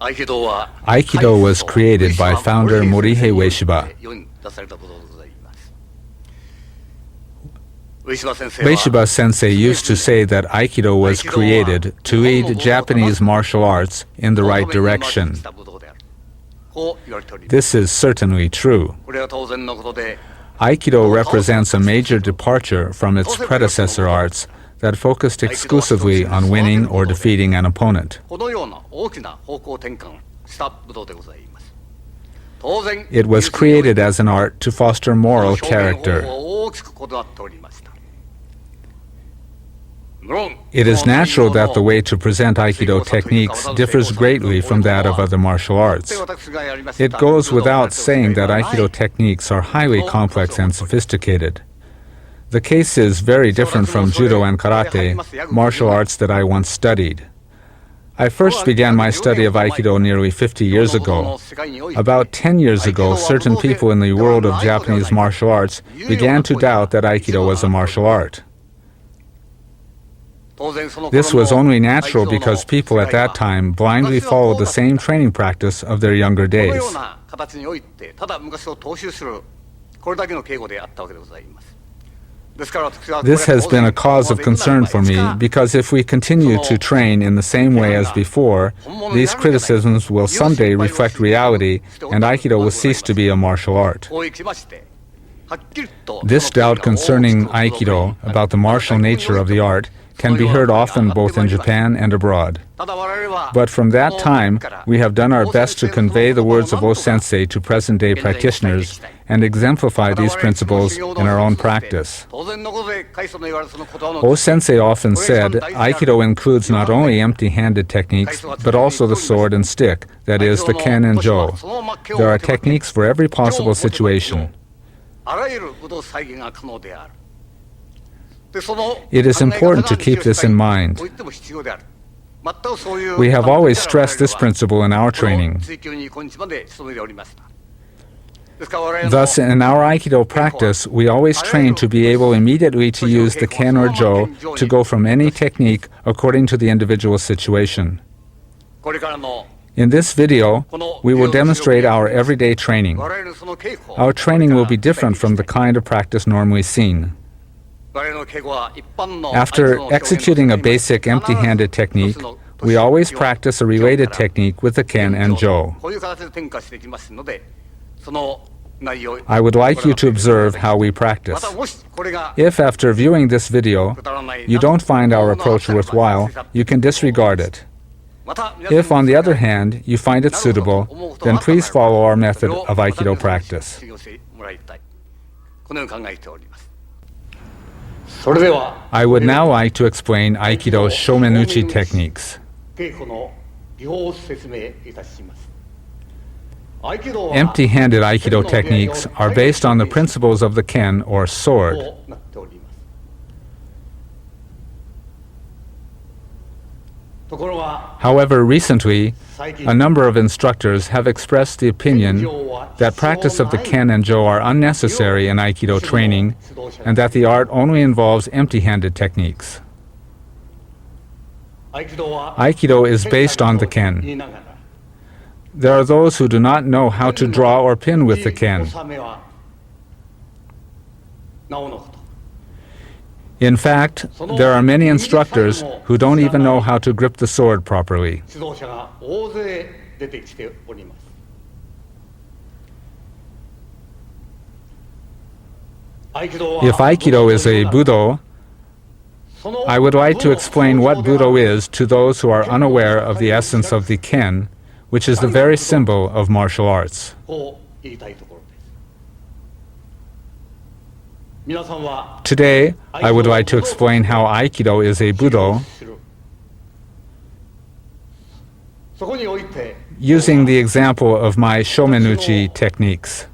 Aikido was created by founder Morihei Ueshiba. Ueshiba sensei used to say that Aikido was created to lead Japanese martial arts in the right direction. This is certainly true. Aikido represents a major departure from its predecessor arts that focused exclusively on winning or defeating an opponent. It was created as an art to foster moral character. It is natural that the way to present Aikido techniques differs greatly from that of other martial arts. It goes without saying that Aikido techniques are highly complex and sophisticated. The case is very different from Judo and Karate, martial arts that I once studied. I first began my study of Aikido nearly 50 years ago. About 10 years ago, certain people in the world of Japanese martial arts began to doubt that Aikido was a martial art. This was only natural because people at that time blindly followed the same training practice of their younger days. This has been a cause of concern for me because if we continue to train in the same way as before, these criticisms will someday reflect reality and Aikido will cease to be a martial art. This doubt concerning Aikido about the martial nature of the art can be heard often both in Japan and abroad. But from that time, we have done our best to convey the words of O-sensei to present-day practitioners and exemplify these principles in our own practice. O-sensei often said, Aikido includes not only empty-handed techniques, but also the sword and stick, that is, the ken and jo. There are techniques for every possible situation. It is important to keep this in mind. We have always stressed this principle in our training. Thus, in our Aikido practice, we always train to be able immediately to use the ken or jo to go from any technique according to the individual situation. In this video, we will demonstrate our everyday training. Our training will be different from the kind of practice normally seen. After executing a basic empty-handed technique, we always practice a related technique with the ken and jo. I would like you to observe how we practice. If after viewing this video, you don't find our approach worthwhile, you can disregard it. If, on the other hand, you find it suitable, then please follow our method of Aikido practice. I would now like to explain Aikido's Shomenuchi techniques. Empty-handed Aikido techniques are based on the principles of the ken or sword. However, recently, a number of instructors have expressed the opinion that practice of the ken and jo are unnecessary in Aikido training and that the art only involves empty-handed techniques. Aikido is based on the ken. There are those who do not know how to draw or pin with the ken. In fact, there are many instructors who don't even know how to grip the sword properly. If Aikido is a Budo, I would like to explain what Budo is to those who are unaware of the essence of the ken, which is the very symbol of martial arts. Today, I would like to explain how Aikido is a Budo using the example of my Shomenuchi techniques.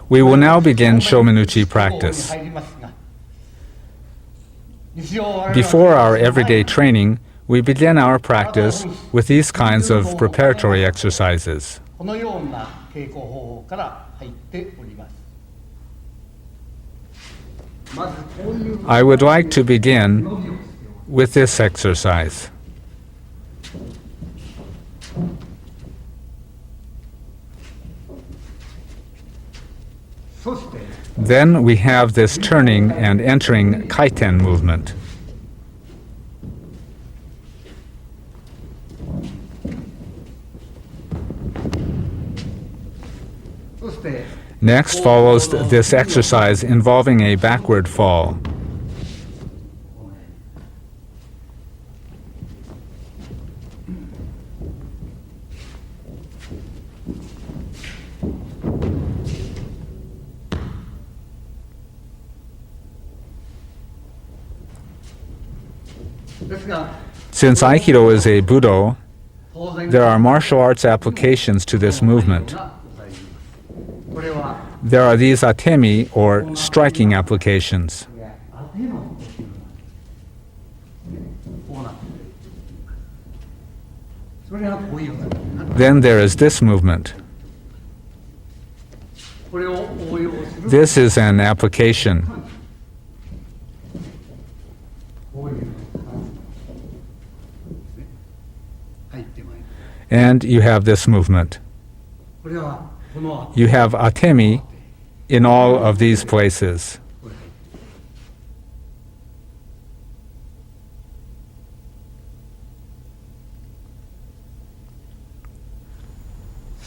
We will now begin Shomenuchi practice. Before our everyday training, we begin our practice with these kinds of preparatory exercises. I would like to begin with this exercise. Then we have this turning and entering kaiten movement. Next follows this exercise involving a backward fall. Since Aikido is a Budo, there are martial arts applications to this movement. There are these atemi, or striking applications. Then there is this movement. This is an application. And you have this movement. You have atemi in all of these places.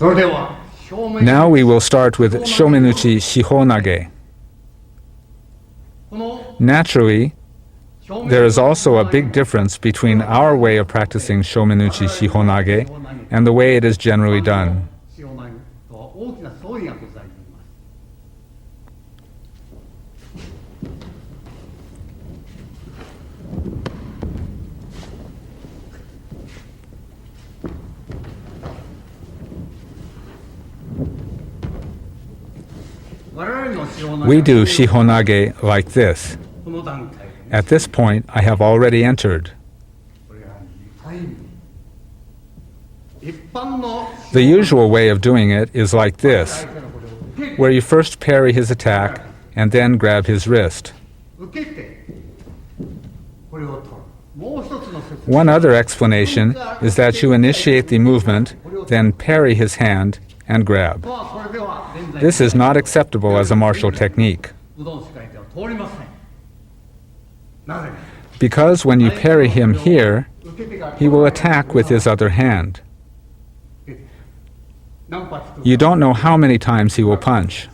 Now we will start with Shomenuchi Shihonage. Naturally, there is also a big difference between our way of practicing Shomenuchi Shihonage and the way it is generally done. We do Shihonage like this. At this point, I have already entered. The usual way of doing it is like this, where you first parry his attack and then grab his wrist. One other explanation is that you initiate the movement, then parry his hand and grab. This is not acceptable as a martial technique. Because when you parry him here, he will attack with his other hand. You don't know how many times he will punch.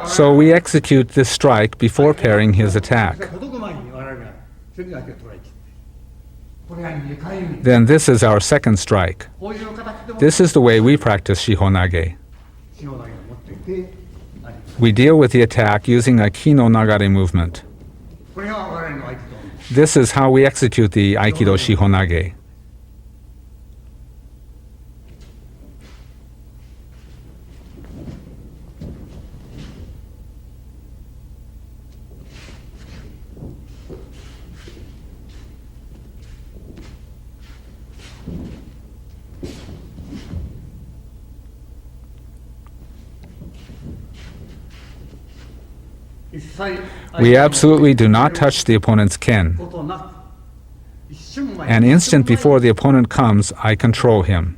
So we execute this strike before parrying his attack. Then this is our second strike. This is the way we practice Shihonage. We deal with the attack using a ki no nagare movement. This is how we execute the Aikido Shihonage. We absolutely do not touch the opponent's ken. An instant before the opponent comes, I control him.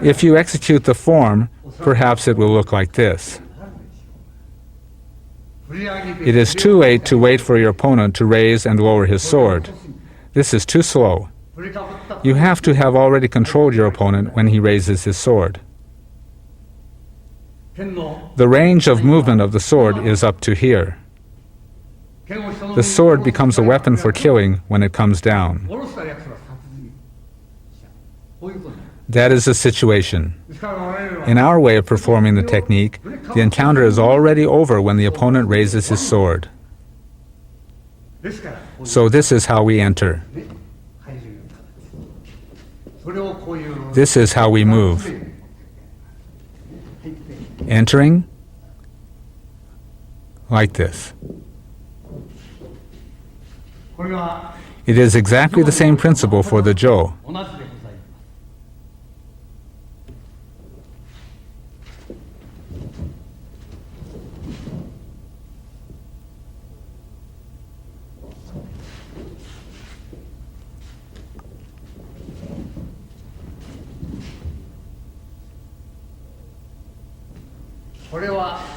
If you execute the form, perhaps it will look like this. It is too late to wait for your opponent to raise and lower his sword. This is too slow. You have to have already controlled your opponent when he raises his sword. The range of movement of the sword is up to here. The sword becomes a weapon for killing when it comes down. That is the situation. In our way of performing the technique, the encounter is already over when the opponent raises his sword. So this is how we enter. This is how we move. Entering like this. It is exactly the same principle for the Jo.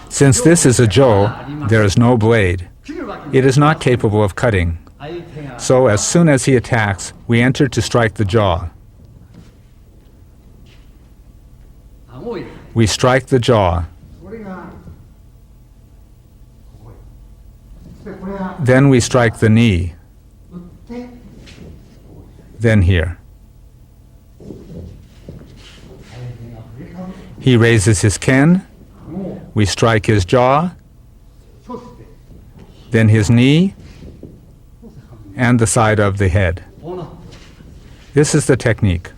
Since this is a jo, there is no blade. It is not capable of cutting. So as soon as he attacks, we enter to strike the jaw. We strike the jaw. Then we strike the knee. Then here. He raises his ken. We strike his jaw. Then his knee. And the side of the head. This is the technique.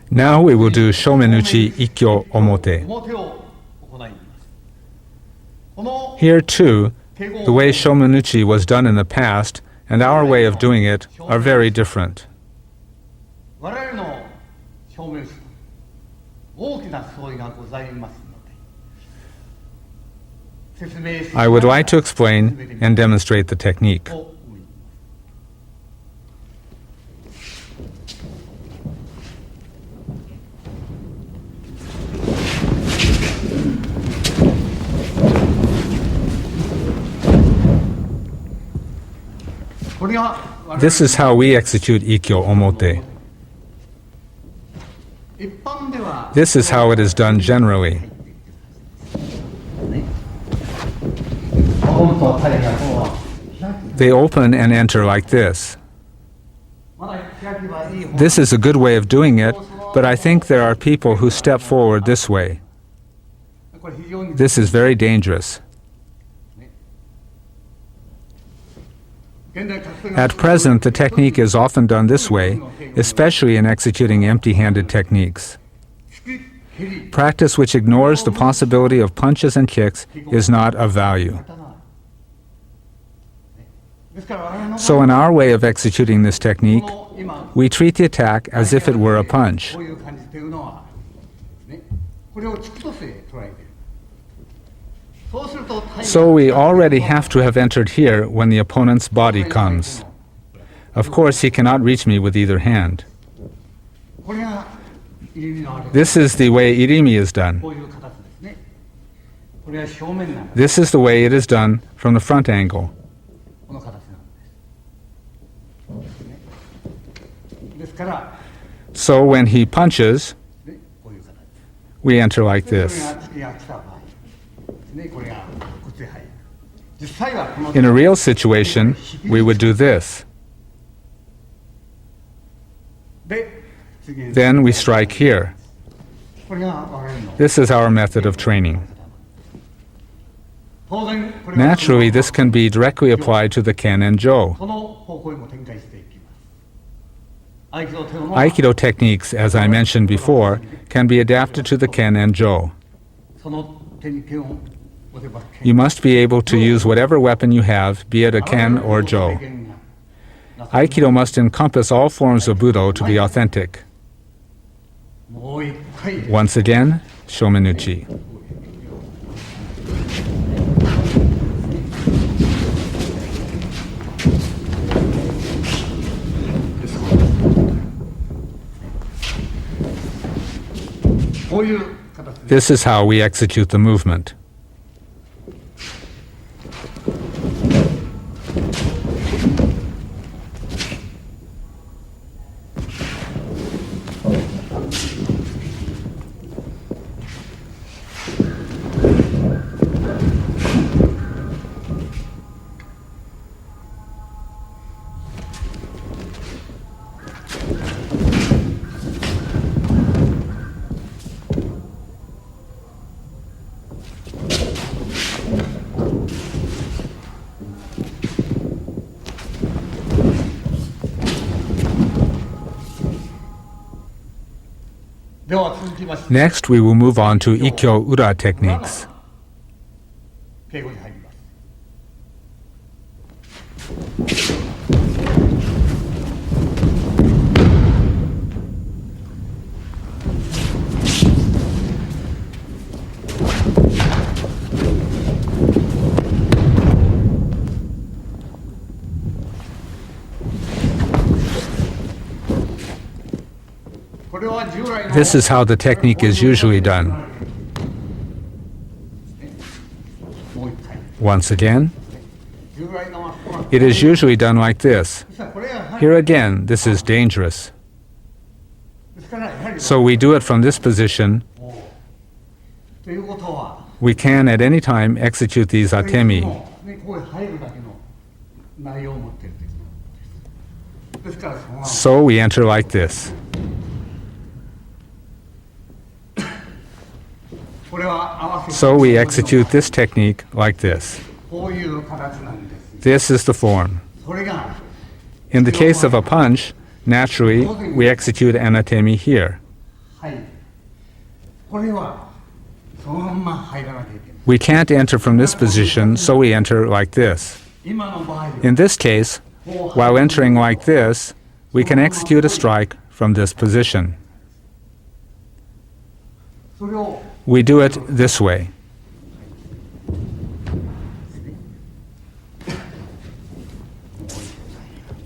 Now we will do Shomenuchi Ikkyo Omote. Here too, the way Shomenuchi was done in the past and our way of doing it are very different. I would like to explain and demonstrate the technique. This is how we execute Ikkyo Omote. This is how it is done generally. They open and enter like this. This is a good way of doing it, but I think there are people who step forward this way. This is very dangerous. At present, the technique is often done this way, especially in executing empty-handed techniques. Practice which ignores the possibility of punches and kicks is not of value. So in our way of executing this technique, we treat the attack as if it were a punch. So we already have to have entered here when the opponent's body comes. Of course, he cannot reach me with either hand. This is the way irimi is done. This is the way it is done from the front angle. So when he punches, we enter like this. In a real situation, we would do this. Then we strike here. This is our method of training. Naturally, this can be directly applied to the ken and jo. Aikido techniques, as I mentioned before, can be adapted to the ken and jo. You must be able to use whatever weapon you have, be it a ken or jo. Aikido must encompass all forms of Budo to be authentic. Once again, Shomenuchi. This is how we execute the movement. Next, we will move on to Ikkyo Ura techniques. This is how the technique is usually done. Once again, it is usually done like this. Here again, this is dangerous. So we do it from this position. We can at any time execute these atemi. So we enter like this. So we execute this technique like this. This is the form. In the case of a punch, naturally, we execute an atemi here. We can't enter from this position, so we enter like this. In this case, while entering like this, we can execute a strike from this position. We do it this way.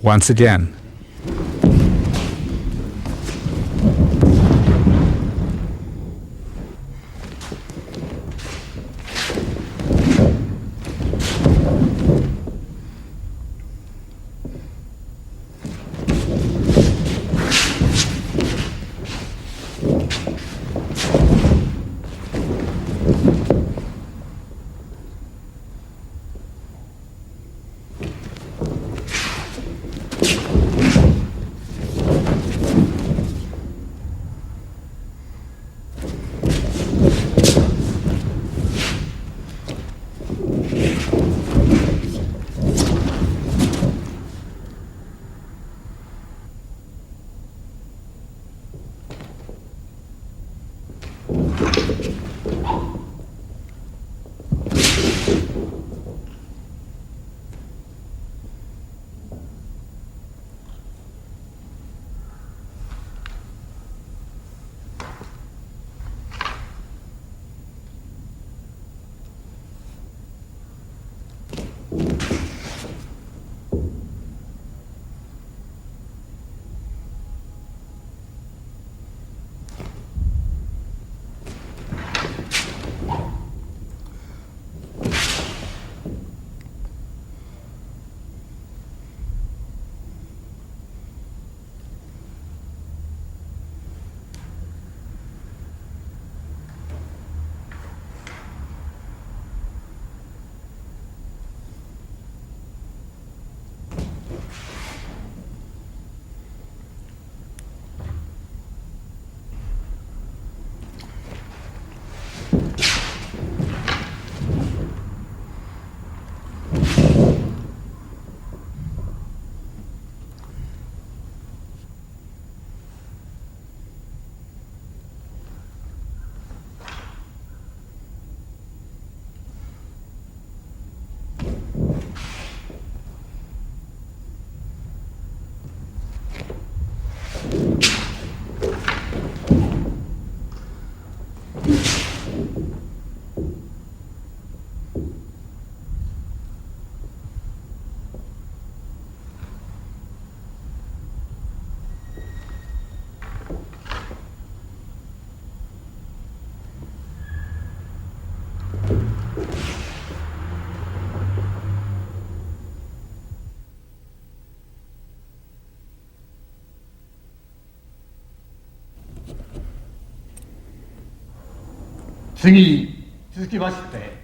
Once again.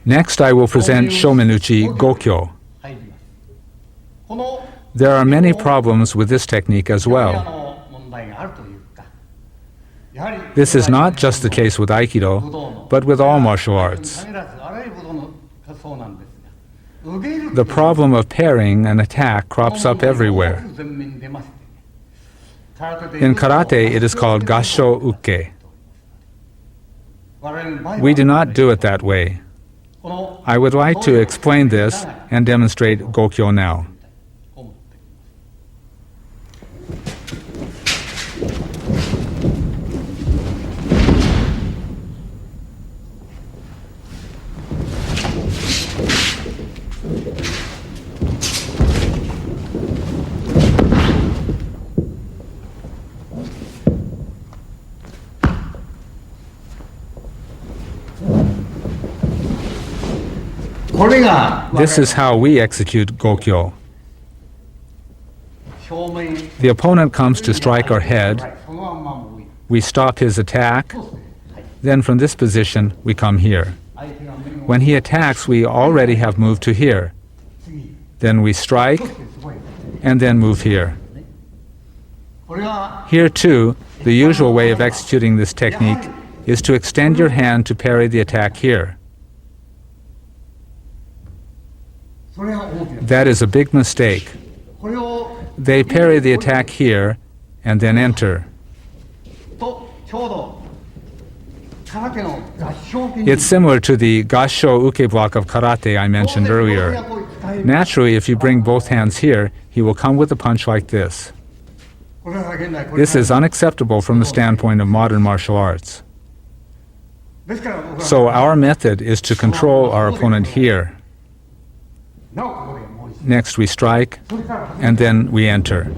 Next, I will present Shomenuchi Gokyo. There are many problems with this technique as well. This is not just the case with Aikido, but with all martial arts. The problem of parrying an attack crops up everywhere. In karate, it is called gassho uke. We do not do it that way. I would like to explain this and demonstrate gokyo now. This is how we execute gokyo. The opponent comes to strike our head. We stop his attack. Then from this position, we come here. When he attacks, we already have moved to here. Then we strike, and then move here. Here too, the usual way of executing this technique is to extend your hand to parry the attack here. That is a big mistake. They parry the attack here and then enter. It's similar to the gassho uke block of karate I mentioned earlier. Naturally, if you bring both hands here, he will come with a punch like this. This is unacceptable from the standpoint of modern martial arts. So our method is to control our opponent here. Next we strike, and then we enter.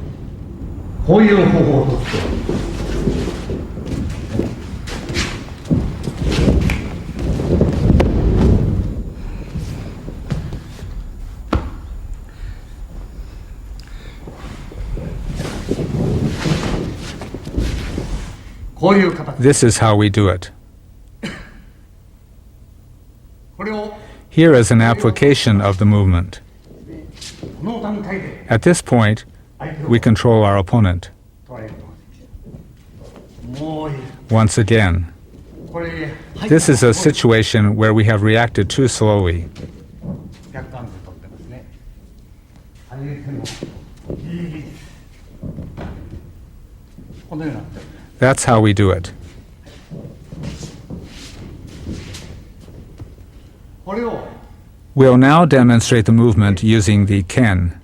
This is how we do it. Here is an application of the movement. At this point, we control our opponent. Once again. This is a situation where we have reacted too slowly. That's how we do it. We'll now demonstrate the movement using the ken.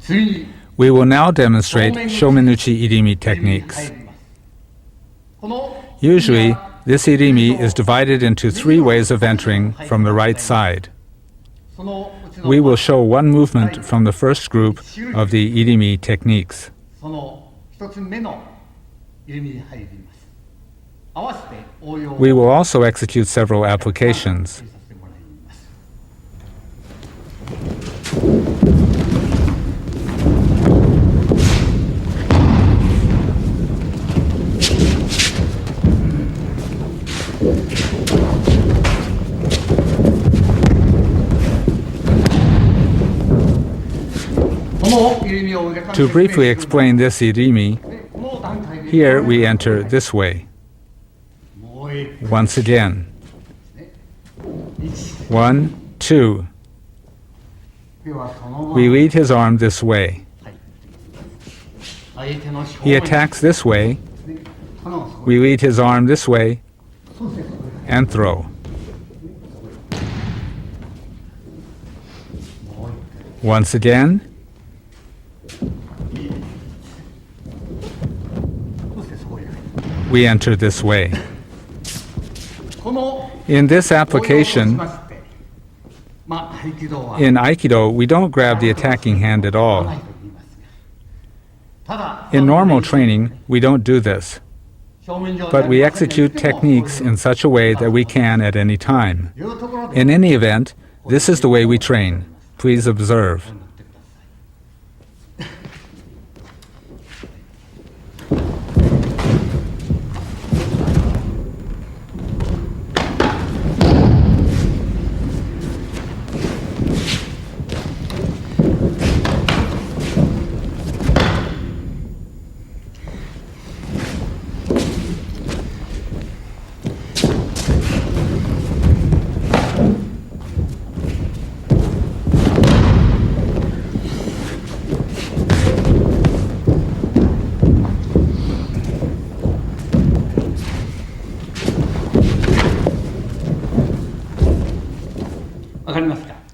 We will now demonstrate Shomenuchi irimi techniques. Usually, this irimi is divided into 3 ways of entering from the right side. We will show one movement from the first group of the irimi techniques. We will also execute several applications. To briefly explain this irimi, here we enter this way. Once again. 1, 2. We lead his arm this way. He attacks this way. We lead his arm this way and throw. Once again. We enter this way. In this application, in Aikido, we don't grab the attacking hand at all. In normal training, we don't do this. But we execute techniques in such a way that we can at any time. In any event, this is the way we train. Please observe.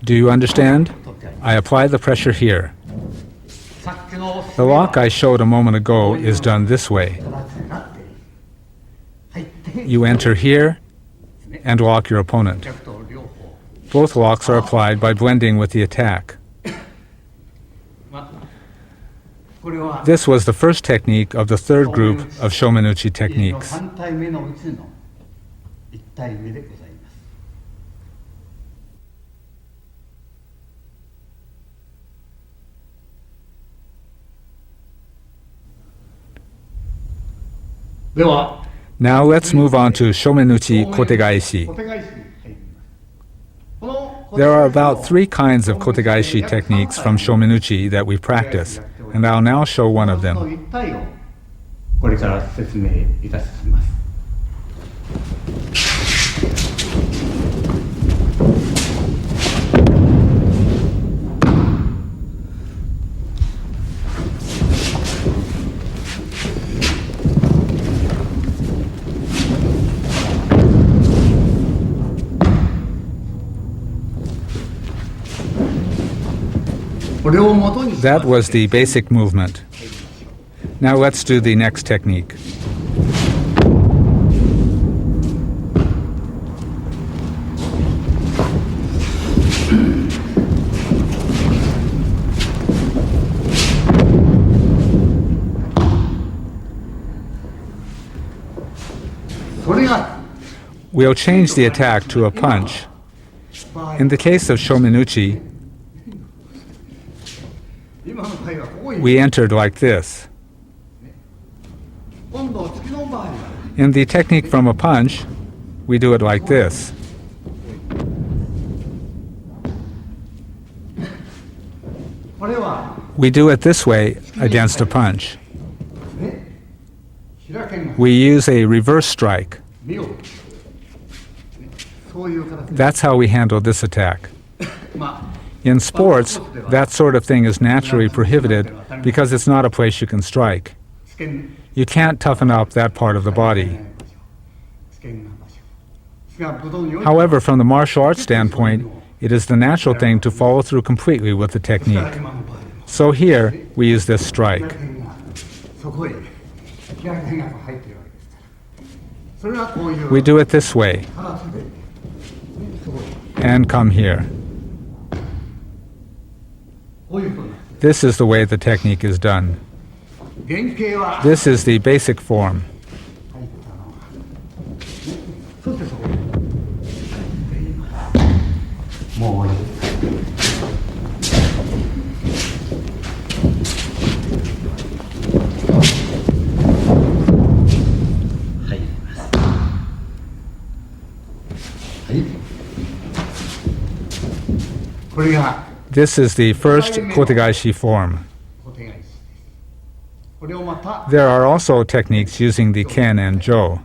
Do you understand? I apply the pressure here. The lock I showed a moment ago is done this way. You enter here and lock your opponent. Both locks are applied by blending with the attack. This was the first technique of the third group of Shomenuchi techniques. Now let's move on to Shomenuchi kotegaishi. There are about 3 kinds of kotegaishi techniques from Shomenuchi that we practice, and I'll now show one of them. That was the basic movement. Now let's do the next technique. We'll change the attack to a punch. In the case of Shomenuchi, we entered like this. In the technique from a punch, we do it like this. We do it this way against a punch. We use a reverse strike. That's how we handle this attack. In sports, that sort of thing is naturally prohibited because it's not a place you can strike. You can't toughen up that part of the body. However, from the martial arts standpoint, it is the natural thing to follow through completely with the technique. So here, we use this strike. We do it this way, and come here. This is the way the technique is done. This is the basic form. This is the first kotegaishi form. There are also techniques using the ken and jo.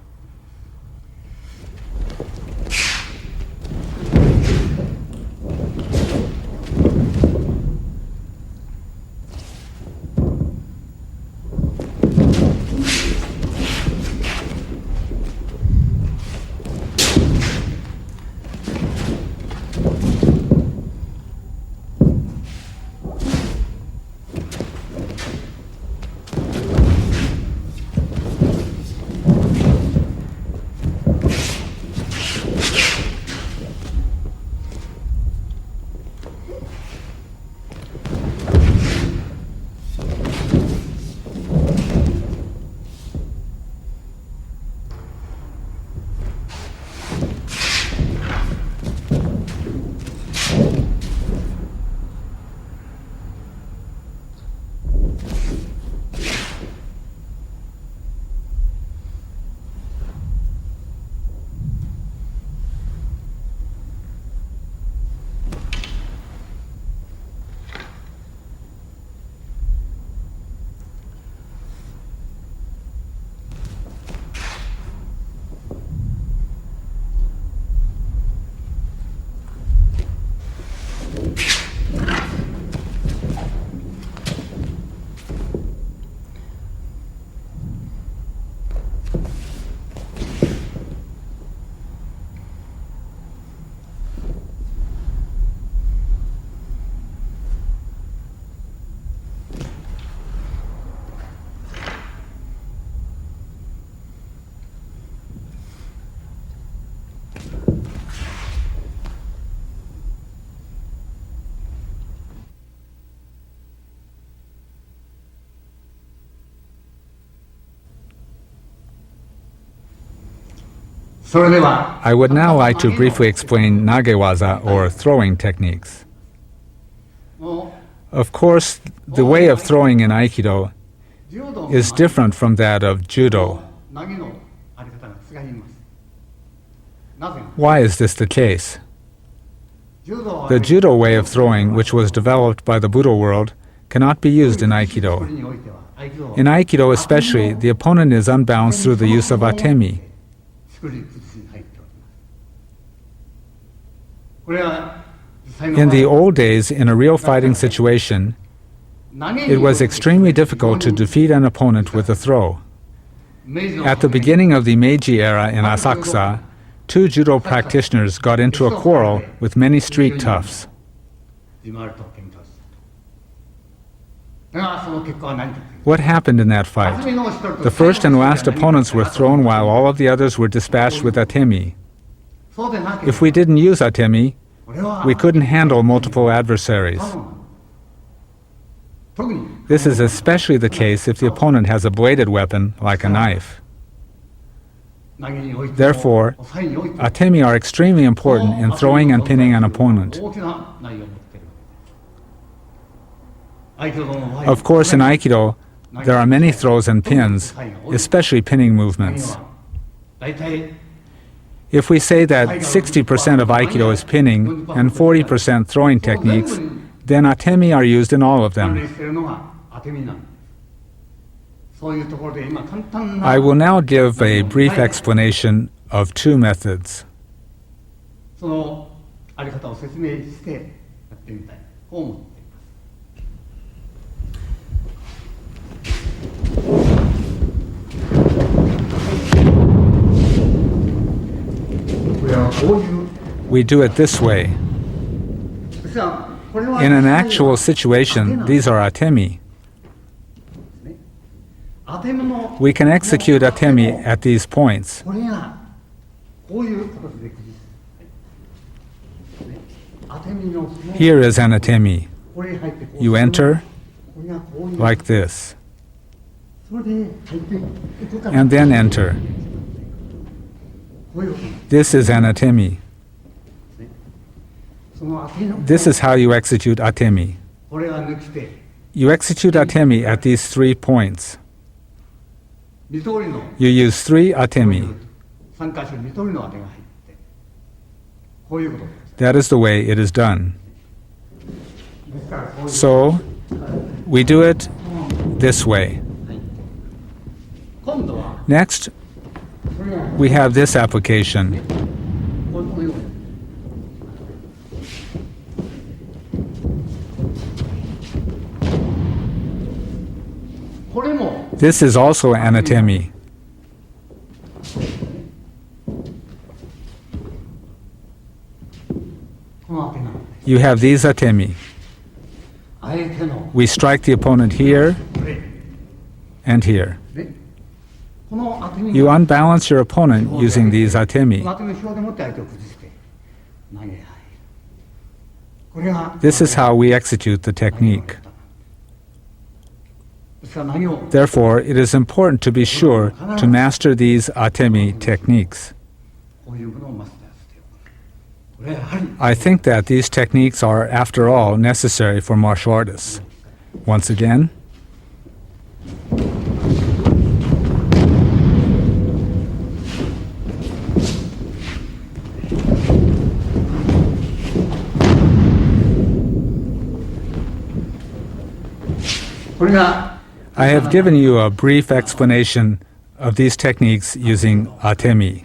I would now like to briefly explain nagewaza, or throwing techniques. Of course, the way of throwing in Aikido is different from that of Judo. Why is this the case? The Judo way of throwing, which was developed by the Buddha world, cannot be used in Aikido. In Aikido especially, the opponent is unbalanced through the use of atemi. In the old days, in a real fighting situation, it was extremely difficult to defeat an opponent with a throw. At the beginning of the Meiji era in Asakusa, 2 judo practitioners got into a quarrel with many street toughs. What happened in that fight? The first and last opponents were thrown while all of the others were dispatched with atemi. If we didn't use atemi, we couldn't handle multiple adversaries. This is especially the case if the opponent has a bladed weapon like a knife. Therefore, atemi are extremely important in throwing and pinning an opponent. Of course, in Aikido, there are many throws and pins, especially pinning movements. If we say that 60% of Aikido is pinning and 40% throwing techniques, then atemi are used in all of them. I will now give a brief explanation of 2 methods. We do it this way. In an actual situation, these are atemi. We can execute atemi at these points. Here is an atemi. You enter like this, and then enter. This is an atemi. This is how you execute atemi. You execute atemi at these 3 points. You use 3 atemi. That is the way it is done. So, we do it this way. Next, we have this application. This is also an atemi. You have these atemi. We strike the opponent here and here. You unbalance your opponent using these atemi. This is how we execute the technique. Therefore, it is important to be sure to master these atemi techniques. I think that these techniques are, after all, necessary for martial artists. Once again, I have given you a brief explanation of these techniques using atemi.